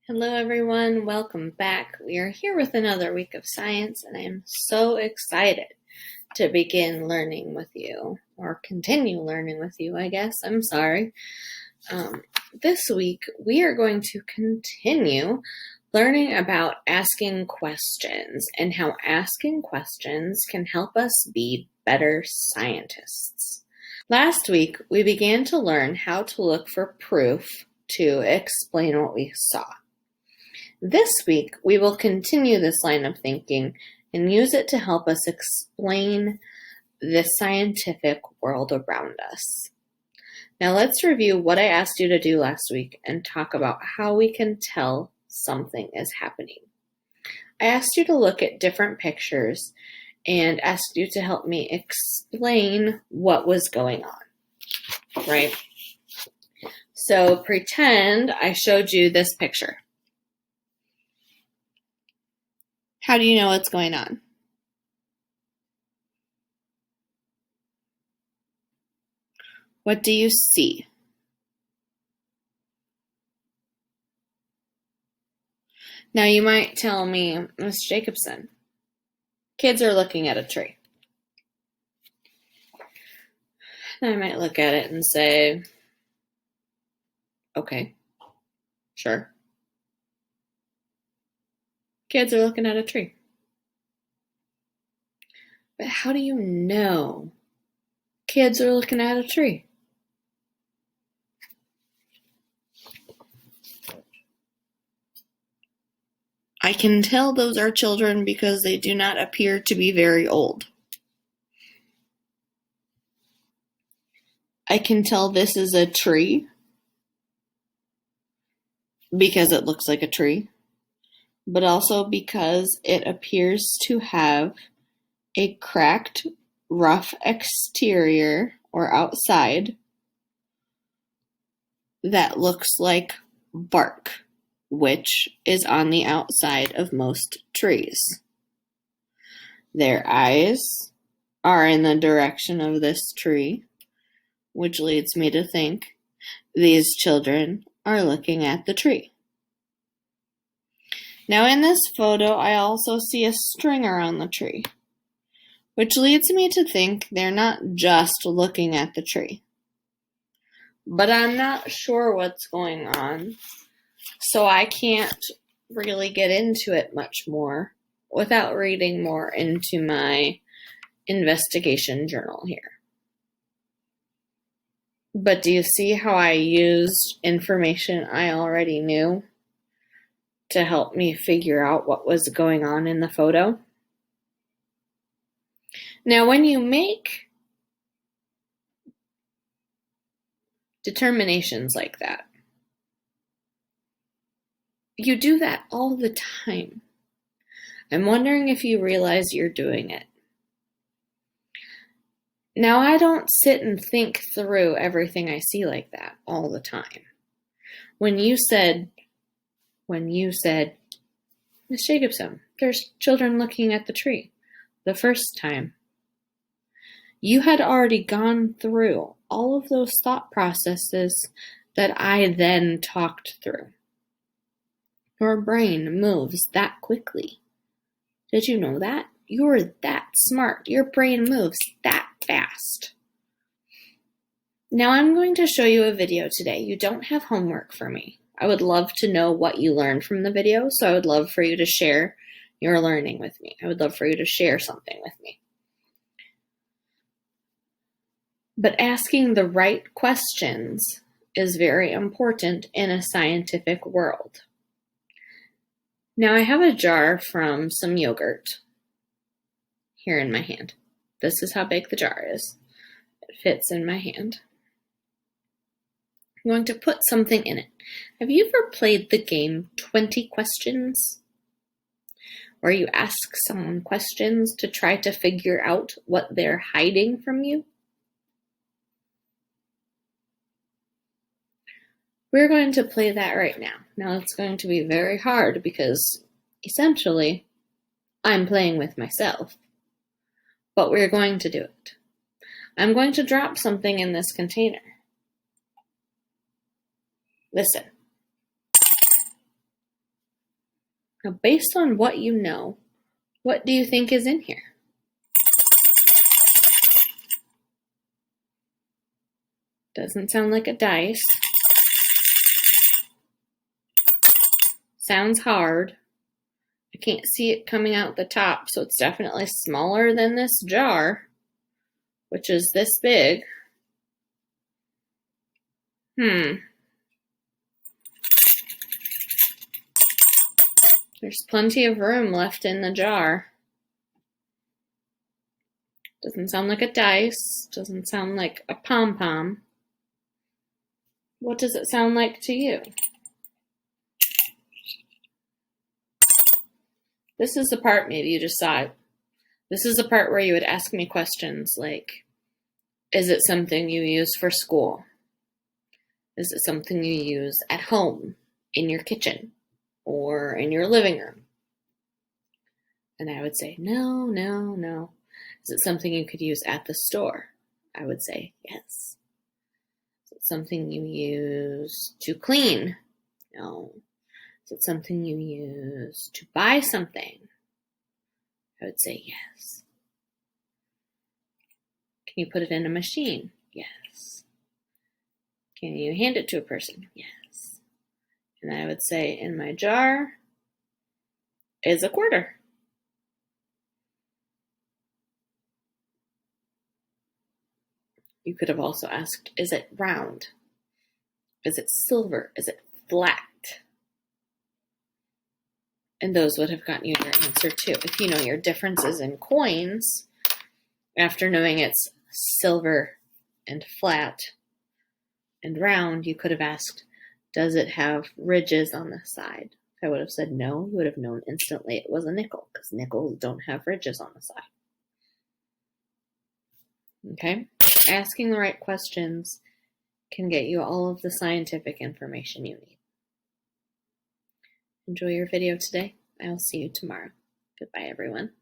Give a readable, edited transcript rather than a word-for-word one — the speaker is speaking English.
Hello everyone, welcome back. We are here with another week of science and I am so excited to begin learning with you, or continue learning with you, I guess. I'm sorry. This week we are going to continue learning about asking questions and how asking questions can help us be better scientists. Last week we began to learn how to look for proof to explain what we saw. This week, we will continue this line of thinking and use it to help us explain the scientific world around us. Now let's review what I asked you to do last week and talk about how we can tell something is happening. I asked you to look at different pictures and asked you to help me explain what was going on, right? So pretend I showed you this picture. How do you know what's going on? What do you see? Now you might tell me, Miss Jacobson, kids are looking at a tree. And I might look at it and say, okay, sure. Kids are looking at a tree. But how do you know kids are looking at a tree? I can tell those are children because they do not appear to be very old. I can tell this is a tree because it looks like a tree, but also because it appears to have a cracked, rough exterior or outside that looks like bark, which is on the outside of most trees. Their eyes are in the direction of this tree, which leads me to think these children are looking at the tree. Now in this photo, I also see a string around the tree, which leads me to think they're not just looking at the tree. But I'm not sure what's going on, so I can't really get into it much more without reading more into my investigation journal here. But do you see how I used information I already knew to help me figure out what was going on in the photo? Now, when you make determinations like that, you do that all the time. I'm wondering if you realize you're doing it. Now, I don't sit and think through everything I see like that all the time. When you said, Miss Jacobson, there's children looking at the tree, the first time, you had already gone through all of those thought processes that I then talked through. Your brain moves that quickly. Did you know that? You're that smart. Your brain moves that fast. Now I'm going to show you a video today. You don't have homework for me. I would love to know what you learned from the video, so I would love for you to share your learning with me. I would love for you to share something with me. But asking the right questions is very important in a scientific world. Now I have a jar from some yogurt here in my hand. This is how big the jar is. It fits in my hand. I'm going to put something in it. Have you ever played the game 20 Questions? Where you ask someone questions to try to figure out what they're hiding from you? We're going to play that right now. Now it's going to be very hard because essentially I'm playing with myself. But we're going to do it. I'm going to drop something in this container. Listen. Now, based on what you know, what do you think is in here? Doesn't sound like a dice. Sounds hard. I can't see it coming out the top, so it's definitely smaller than this jar, which is this big. There's plenty of room left in the jar. Doesn't sound like a dice. Doesn't sound like a pom-pom. What does it sound like to you? This is the part, maybe you just saw it. This is the part where you would ask me questions like, is it something you use for school? Is it something you use at home, in your kitchen, or in your living room? And I would say, no, no, no. Is it something you could use at the store? I would say, yes. Is it something you use to clean? No. Is it something you use to buy something? I would say yes. Can you put it in a machine? Yes. Can you hand it to a person? Yes. And I would say, in my jar is a quarter. You could have also asked, is it round? Is it silver? Is it flat? And those would have gotten you your answer too. If you know your differences in coins, after knowing it's silver and flat and round, you could have asked, does it have ridges on the side? If I would have said no, you would have known instantly it was a nickel, because nickels don't have ridges on the side. Okay? Asking the right questions can get you all of the scientific information you need. Enjoy your video today. I'll see you tomorrow. Goodbye, everyone.